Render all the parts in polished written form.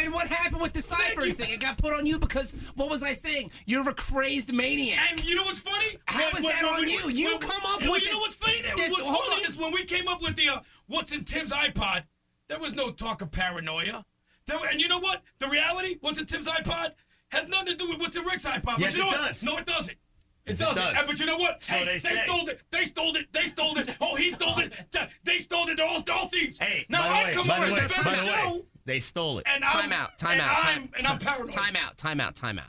And what happened with the sideburns thing? It got put on you because, what was I saying? You're a crazed maniac. And you know what's funny? How is that on you? You come up with this. You know what's funny? What's funny is when we came up with the what's in Tim's iPod, there was no talk of paranoia. And you know what? The reality, what's in Tim's iPod, has nothing to do with what's in Rick's iPod. Yes, but you know it what? does. No, it doesn't. It does. doesn't. But you know what? So they say. stole it. They stole it. They stole it. Oh, he stole it. They stole it. They're all thieves. Hey, now I come over to defend the show. They stole it. And Time out. I'm paranoid. Time out.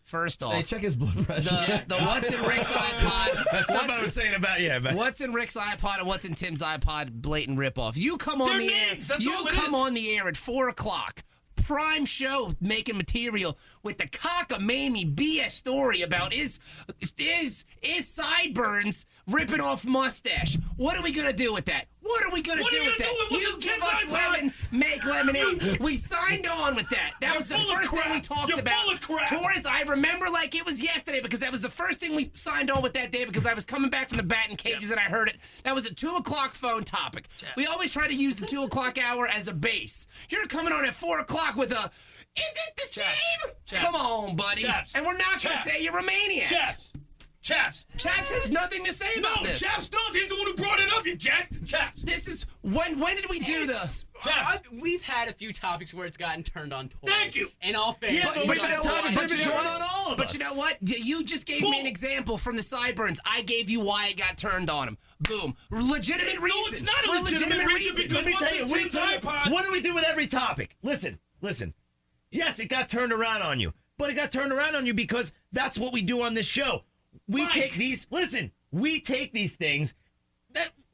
First off, Hey, check his blood pressure. the what's in Rick's iPod. That's what I was saying about What's in Rick's iPod and what's in Tim's iPod? Blatant ripoff. You come on They're the names, air. that's You all it come is. on the air at 4:00. Prime show making material with the cockamamie BS story about is sideburns ripping off mustache. What are we gonna do with that? What are we gonna do with that? You give us lemons, make lemonade. We signed on with that. That was the first thing we talked about. Full of crap. Torres, I remember like it was yesterday because that was the first thing we signed on with that day because I was coming back from the batting cages and I heard it. That was a 2:00 phone topic. We always try to use the 2:00 hour as a base. You're coming on at 4:00 with a, is it the same? Come on, buddy. And we're not going to say you're a maniac. Chaps has nothing to say about this. Chaps does. He's the one who brought it up, you jack. Chaps. This is, when did we do the... We've had a few topics where it's gotten turned on Torres. Thank you. In all fairness. Yeah, but you know what? But you know on all of But us. you know what? You just gave me an example from the sideburns. I gave you why it got turned on him. Boom. Legitimate reason. No, it's not For a legitimate reason because Let me what's tell you, in Tim's iPod? what do we do with every topic? Listen. Yes, it got turned around on you, but it got turned around on you because that's what we do on this show. We take these. Listen, we take these things.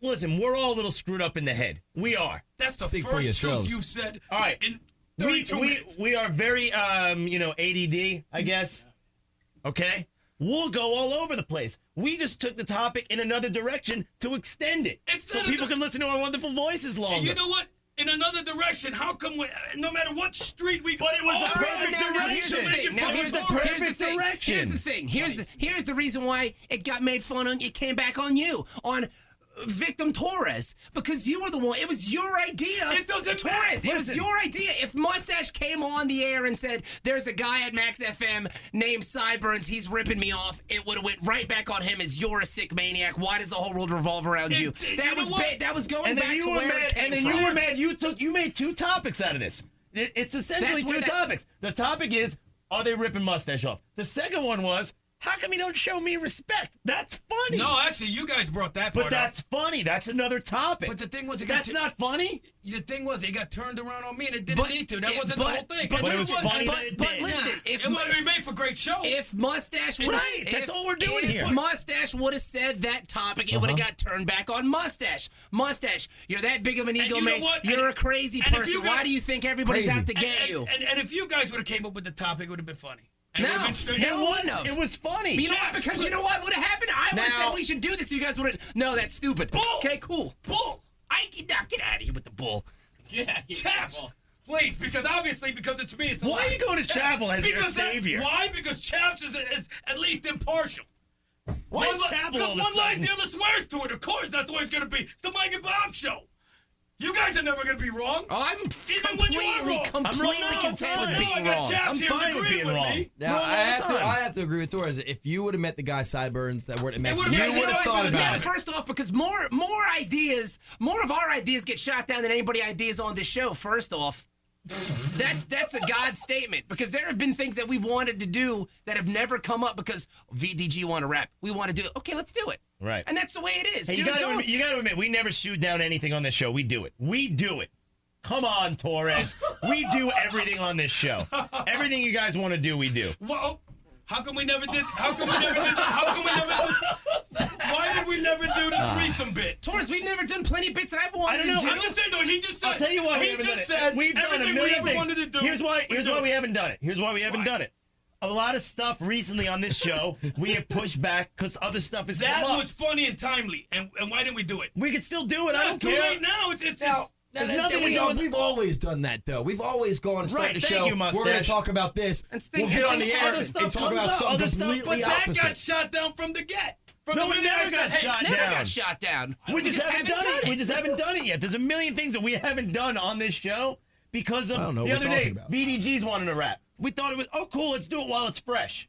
We're all a little screwed up in the head. We are. That's the Speak for first yourselves. truth you've said. All right. In 32 minutes. We are very ADD, I guess. Okay. We'll go all over the place. We just took the topic in another direction to extend it, so people can listen to our wonderful voices longer. You know what? In another direction, how come no matter what street we go, But it was the perfect Here's the direction. thing. Now, here's the thing. direction. Here's the thing. Here's the reason why it got made fun on. It came back on you, on Victim Torres, because you were the one. It was your idea. It doesn't Torres. matter. It was your idea. If Mustache came on the air and said, "There's a guy at Max FM named Sideburns. He's ripping me off," it would have went right back on him as you're a sick maniac. Why does the whole world revolve around you? That was that was going back to where it came from. You were mad. You made two topics out of this. It's essentially two topics. The topic is, are they ripping Mustache off? The second one was, how come you don't show me respect? That's funny. No, actually, you guys brought that part But that's funny. That's another topic. But the thing was, that's not funny. The thing was, it got turned around on me, and it didn't need to. That wasn't the whole thing. But it was funny But that it did. listen, if it would be made for a great show. If Mustache would Right, that's all we're doing here. If Mustache would have said that topic, it would have got turned back on Mustache. Mustache, you're that big of an ego, you know man. what? You're a crazy and if person. you Why guys- do you think everybody's out to get you? And if you guys would have came up with the topic, it would have been funny. And No, it would have been straight. It was funny. You know what? Because you know what would have happened? I would have Now- said we should do this. You guys would have. No, that's stupid. Bull. Okay, cool. Bull. Get out of here with the bull. Yeah. Chaps. Please, because it's me. It's a Why lie. are you going to Chappell as your Because savior? Why? Because Chaps is at least impartial. Why is Chappell all Because of a one lies, sudden? the other swears to it. Of course, that's the way it's going to be. It's the Mike and Bob show. You guys are never going to be wrong. Oh, I'm Even when you are wrong. completely content with No, being I got wrong. Chaps I'm here who's fine with agreeing being with wrong. me. Now, Wrong I all the time. have to agree with Torres. If you would have met the guy Sideburns that worked at Max, would've you been- would have thought about it. First off, because more of our ideas get shot down than anybody ideas on this show. First off, that's a God statement, because there have been things that we've wanted to do that have never come up because VDG want to rap. We want to do it. Okay, let's do it. Right. And that's the way it is. Hey, Dude, you got to admit, we never shoot down anything on this show. We do it. We do it. Come on, Torres. We do everything on this show. Everything you guys want to do, we do. Well, how come we never did? How come we never did? Why did we never do the threesome bit? Torres, we've never done plenty of bits that I've wanted I don't to know. do. I'm just saying, though. He just said. I'll tell you why we he haven't just done it. said We've done a everything we million ever things. wanted to do. Here's why we haven't done it. Here's why we haven't done it. A lot of stuff recently on this show we have pushed back because other stuff is That come up. was funny and timely, and why didn't we do it? We could still do it. I don't Too care. late now. It's There's nothing to do with We've always done that, though. We've always gone and started Right, the thank show. you, Mustache. We're going to talk about this. We'll get on the air and talk about something completely But that opposite. got shot down from the get. No, it never got shot Never down. got shot down. We just haven't done it. We just haven't done it yet. There's a million things that we haven't done on this show because of I don't know the what other we're day, talking about. BDG's wanted to rap. We thought it was, oh, cool, let's do it while it's fresh.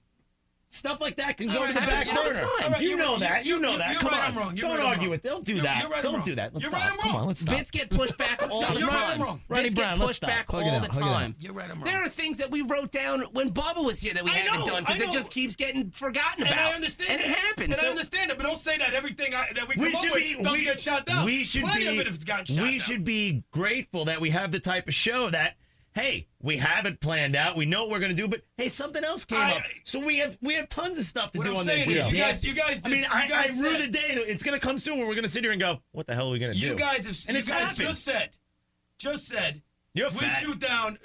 Stuff like that can go to the back burner. You know that. You know that. Come on. Don't argue with. Don't do that. Don't do that. Let's stop. Come on, let's stop. Bits get pushed back all the You're right, I'm time. wrong. Ronnie Bits Brown, get let's pushed back stop. all the time. You're right, I'm wrong. There are things that we wrote down when Bubba was here that we haven't done because it just keeps getting forgotten about. And I understand. And it happens. And I understand it, but don't say that everything that we come We up should with be. doesn't get shot down. We should Plenty be. of it has gotten shot We down. should be grateful that we have the type of show that. Hey, we have it planned out. We know what we're going to do, but hey, something else came up. So we have tons of stuff to What do I'm on this saying is, show. you guys. I mean, you I guys rue said- the day. It's going to come soon where we're going to sit here and go, what the hell are we going to do? You guys have. And you it's guys happened. just said. You're if we fat. shoot down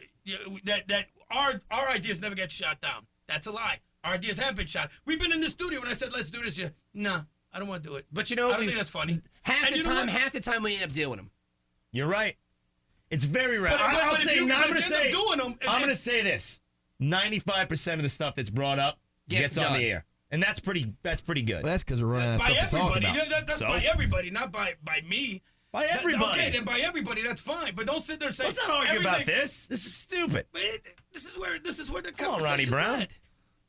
that our ideas never get shot down. That's a lie. Our ideas have been shot. We've been in the studio when I said let's do this. Nah, I don't want to do it. But you know, I don't think that's funny. half And the you know what? time we end up doing them. You're right. It's very rare. But I'll if say, you- no, but I'm going if to you end say, up doing them, I'm going to say this: 95% of the stuff that's brought up gets on done. the air, and that's pretty good. Well, that's because we're running out of by stuff to talk everybody. about. That's So? by everybody, not by me. By everybody. Okay, then by everybody, that's fine. But don't sit there and say. Let's not argue about everything- this. This is stupid. But this is where the Come on, Ronnie conversation's Brown. led.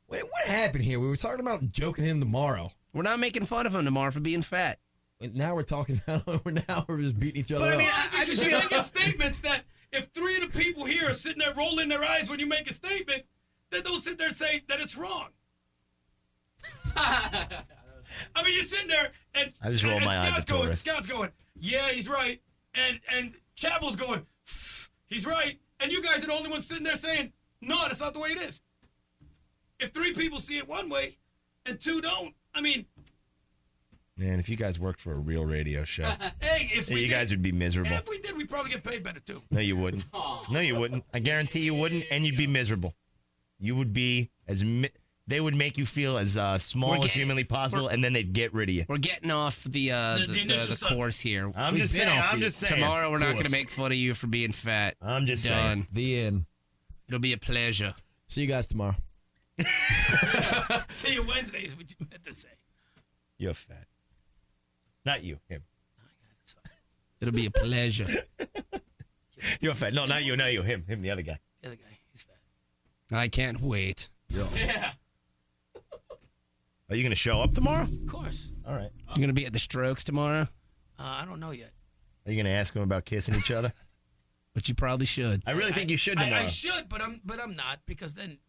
Wait, what happened here? We were talking about joking him tomorrow. We're not making fun of him tomorrow for being fat. And now we're talking. Now we're just beating each other But I up. mean, I just just feel- making statements that if three of the people here are sitting there rolling their eyes when you make a statement, then don't sit there and say that it's wrong. I mean, you're sitting there and I just rolled and my eyes Scott's at going, Torres. Scott's going, yeah, he's right, and Chappell's going, he's right, and you guys are the only ones sitting there saying, no, that's not the way it is. If three people see it one way and two don't, I mean, Man, if you guys worked for a real radio show, hey, if we you did, guys would be miserable. if we did, we'd probably get paid better too. No, you wouldn't. No, you wouldn't. I guarantee you wouldn't, and you'd be miserable. You would be they would make you feel as small as humanly possible, and then they'd get rid of you. We're getting off the initial subject. course here. I'm We've just been saying. off I'm the- just saying. Tomorrow we're not going to Course. make fun of you for being fat. I'm just saying. Done. The end. It'll be a pleasure. See you guys tomorrow. See you Wednesday is what you meant to say. You're fat. Not you. Him. It'll be a pleasure. You're fat. No, not you. Not you. Him. Him. The other guy. The other guy, he's fat. I can't wait. Yeah. Are you going to show up tomorrow? Of course. All right. You're going to be at the Strokes tomorrow, I don't know yet. Are you going to ask them about kissing each other? but you probably should. I really think you should tomorrow. I should, but I'm not because then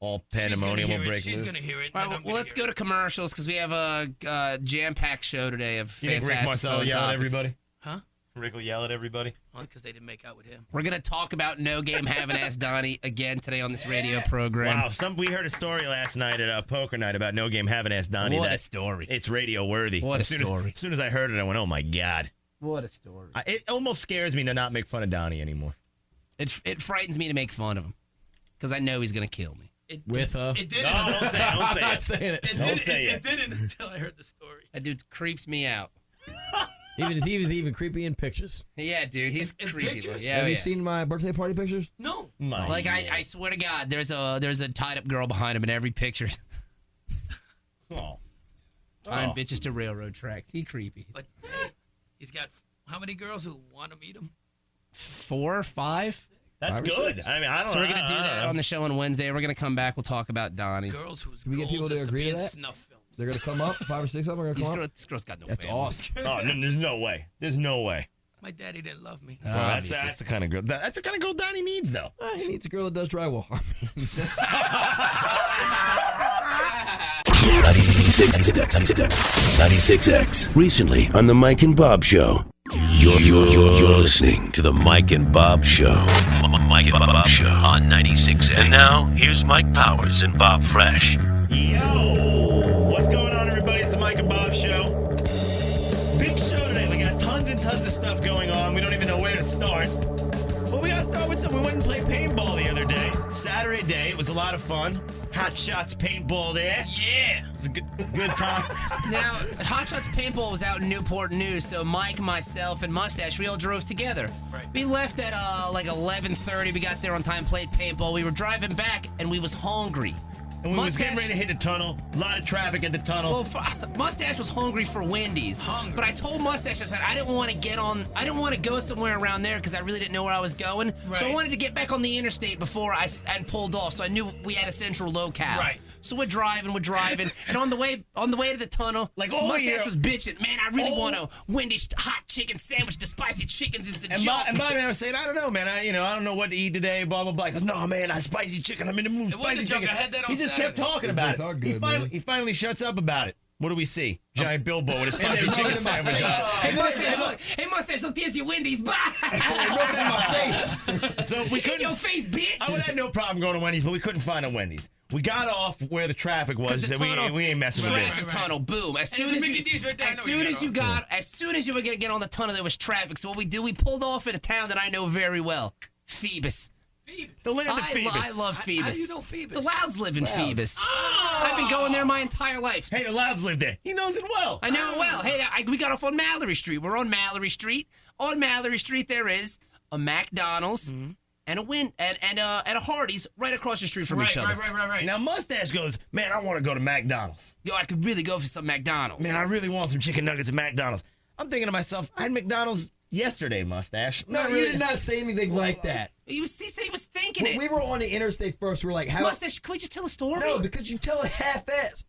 All she's gonna pandemonium hear will it. break She's loose. gonna hear it. All and right, I'm well, gonna let's hear go to commercials because we have a jam-packed show today of You think fantastic Rick Marcello phone yell at topics. everybody? Huh? Rick will yell at everybody? Because they didn't make out with him. We're going to talk about No Game Haven't Asked Donnie again today on this radio program. Wow, we heard a story last night at a poker night about No Game Haven't Asked Donnie. What that a story. It's radio worthy. What a As story. soon as I heard it, I went, oh my God. What a story. It almost scares me to not make fun of Donnie anymore. It frightens me to make fun of him because I know he's going to kill me. It No, didn't. don't say it. Don't I'm say not it. saying it. Don't say It it. didn't until I heard the story. That dude creeps me out. He was even creepy in pictures. Yeah, dude, he's In creepy. pictures? Yeah, Have you yeah. seen my birthday party pictures? No. My Like God. I swear to God, there's a tied up girl behind him in every picture. Oh. Tying Oh. bitches to railroad tracks. He creepy. But hey, he's got how many girls who want to meet him? 4 or 5. That's 5 or good. 6. I mean, I don't So know. we're gonna do I don't that know. on the show on Wednesday. We're gonna come back. We'll talk about Donnie. Girls whose we get goals people to is agree be to in that? snuff films. They're gonna come up. 5 or 6 of them are gonna come up. This girl's got no That's family. awesome. Oh, no, there's no way. There's no way. My daddy didn't love me. Well, Obviously. that's the kind of girl. That's the kind of girl Donnie needs, though. He needs a girl that does drywall. 96X. Recently on the Mike and Bob Show. You're listening to the Mike and Bob Show. Mike and Bob Show on 96X. And now, here's Mike Powers and Bob Fresh. Yo! What's going on, everybody? It's the Mike and Bob Show. Big show today. We got tons and tons of stuff going on. We don't even know where to start. But we got to start with something. We went and played paintball the other day. Saturday day. It was a lot of fun. Hot Shots paintball there. Yeah. It was a good time. Now, Hot Shots Paintball was out in Newport News, so Mike, myself, and Mustache, we all drove together. Right. We left at like 11:30. We got there on time, played paintball. We were driving back, and we was hungry. And we was getting Mustache- ready to hit the tunnel. A lot of traffic at the tunnel. Well, Mustache was hungry for Wendy's. But I told Mustache, I said, I didn't want to go somewhere around there because I really didn't know where I was going. So I Right. wanted to get back on the interstate before I pulled off. So I knew we had a central locale. Right. So we're driving, and on the way to the tunnel, Like, Mustache was bitching. Man, I really want a Wendy's hot chicken sandwich. The spicy chickens is the And joke. my man was saying, I don't know, man. I don't know what to eat today. Blah blah blah. He goes, no, man, I spicy chicken. I'm in the mood. It wasn't Spicy a joke. chicken. I had that on he just kept Saturday. talking It about tastes it. all good, He finally shuts up about it. What do we see? Giant billboard with a spicy they rub it chicken in my sandwich. face. Hey, Mustache, look, there's your Wendy's. Bye. Rub it in my face. So we In couldn't. your face, bitch. I would have no problem going to Wendy's, but we couldn't find a Wendy's. We got off where the traffic was. Because the So we tunnel, ain't messing with right, this. the tunnel, boom. As there's soon a as Mickey D's right there. I know where you as soon as you were gonna get on the tunnel, there was traffic. So what we do, we pulled off in a town that I know very well, Phoebus. The land of I Phoebus. love Phoebus. How do you know Phoebus? The Louds live in Phoebus. I've been going there my entire life. Hey, the Louds live there. He knows it well. I know it well. Hey, we got off on Mallory Street. We're on Mallory Street. On Mallory Street, there is a McDonald's and a Hardee's right across the street from each other. Right. Now Mustache goes, man, I want to go to McDonald's. Yo, I could really go for some McDonald's. Man, I really want some chicken nuggets at McDonald's. I'm thinking to myself, I had McDonald's yesterday, Mustache. No, Not you really- did not say anything like that. he said he was thinking When it. we were on the interstate first, we were like, how? Mustache, can we just tell a story? No, because you tell it half-ass.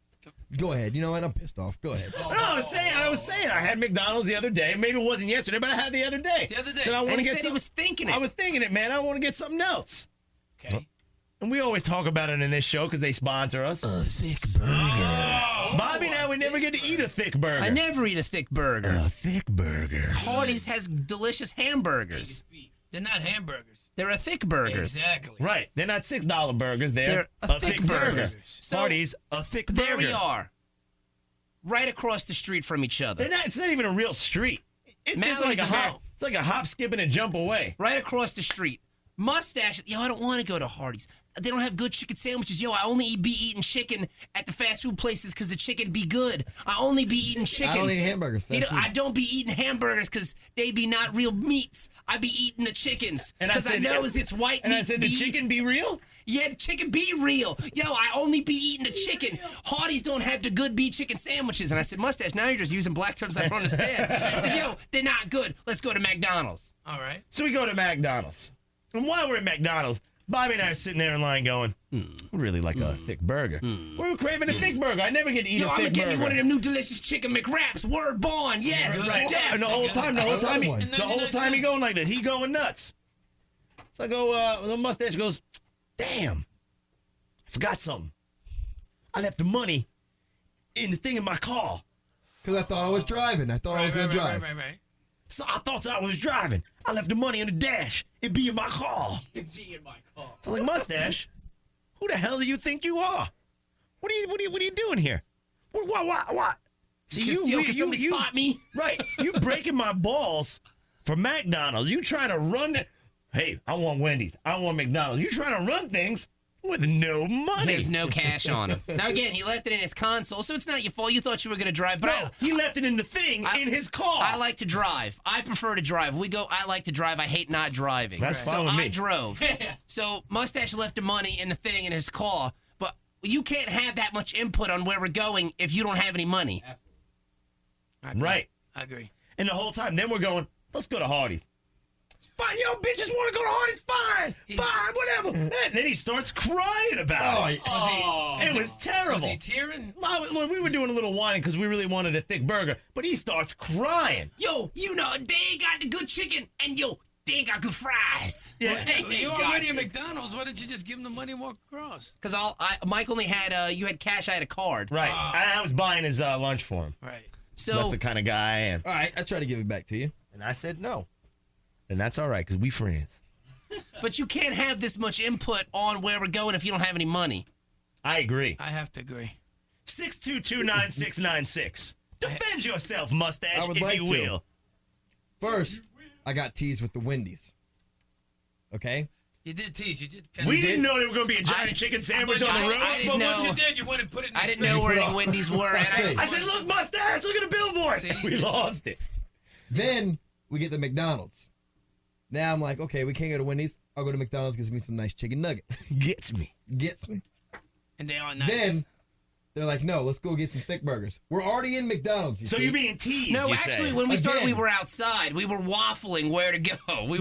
Go ahead. You know what? I'm pissed off. Go ahead. No, I was saying, I had McDonald's the other day. Maybe it wasn't yesterday, but I had the other day. The other day. Said I want And to he get said he some- was thinking it. I was thinking it, man. I want to get something else. Okay. And we always talk about it in this show because they sponsor us. A thick burger. Bobby and I would never get to eat a thick burger. I never eat a thick burger. A thick burger. Hardee's has delicious hamburgers. They're not hamburgers. They're a thick burgers. Exactly. Right. They're not $6 burgers. They're a thick burger. burger. So, Hardee's, a thick burger. There we are. Right across the street from each other. It's not even a real street. It's Mallory's like a a very- hop. It's like a hop, skip, and a jump away. Right across the street. Mustache, yo, I don't want to go to Hardee's. They don't have good chicken sandwiches. Yo, I only be eating chicken at the fast food places because the chicken be good. I only be eating chicken. I don't eat hamburgers. You Fast know, food. I don't be eating hamburgers because they be not real meats. I be eating the chickens And because I said- know it's white And I meats. said, the chicken be real? Yeah, the chicken be real. Yo, I only be eating the chicken. Hardee's don't have the good beef chicken sandwiches. And I said, Mustache, now you're just using black terms I don't understand. I said, yo, they're not good. Let's go to McDonald's. All right. So we go to McDonald's. And while we're at McDonald's, Bobby and I are sitting there in line going, we really like a thick burger. We're craving a thick burger. I never get to eat Yo, a I'm thick gonna get burger. me one of them new delicious chicken McWraps. Word born. Yes, Right. def. And the whole time, I love one. he And 99 going cents. like this. He going nuts. So I go, the Mustache goes, damn, I forgot something. I left the money in the thing in my car. Because I thought I was driving. I thought I was going to drive. Right. So I thought I was driving. I left the money in the dash. It'd be in my car. Be in my car. So I'm like, Mustache, who the hell do you think you are? What are you doing here? What? See, Can somebody spot me? Right. You breaking my balls for McDonald's. You trying to run it. Hey, I want Wendy's. I want McDonald's. You trying to run things with no money. There's no cash on him. Now again, he left it in his console, so it's not your fault. You thought you were gonna drive, but No, he left it in the thing in his car. I like to drive. I prefer to drive. I like to drive. I hate not driving. That's fine so with me. I drove. So Mustache left the money in the thing in his car, but you can't have that much input on where we're going if you don't have any money. Right. I agree. And the whole time, then we're going, let's go to Hardee's. Fine, yo, bitches want to go to Hardee's. Fine, whatever. And then he starts crying about it. It was terrible. Was he tearing? Well, we were doing a little whining because we really wanted a thick burger, but he starts crying. Yo, you know they ain't got the good chicken, and yo, they ain't got good fries. Yeah. You're already at McDonald's. Why didn't you just give him the money and walk across? Because Mike only had you had cash. I had a card. Right. I was buying his lunch for him. Right. That's So the kind of guy I am. All right, I try to give it back to you. And I said no. And that's all right because we friends. but you can't have this much input on where we're going if you don't have any money. I agree. I have to agree. 622-9696. Defend yourself, Mustache, I would if like you to. will. First, I got teased with the Wendy's. Okay? You did tease. You did. We didn't know there was going to be a I- giant chicken sandwich on the road. I didn't But know. once you did, you went and put it in I his didn't know face. where Put any it Wendy's were. And face. I said, look, Mustache, look at the billboard. See? We lost it. Then we get the McDonald's. Now I'm like, okay, we can't go to Wendy's. I'll go to McDonald's, gives me some nice chicken nuggets. Gets me. Gets me. And they are nice. Then they're like, no, let's go get some thick burgers. We're already in McDonald's. So see? you're being teased. No, you actually, say. when we started, we Again. were outside. We were waffling where to go. We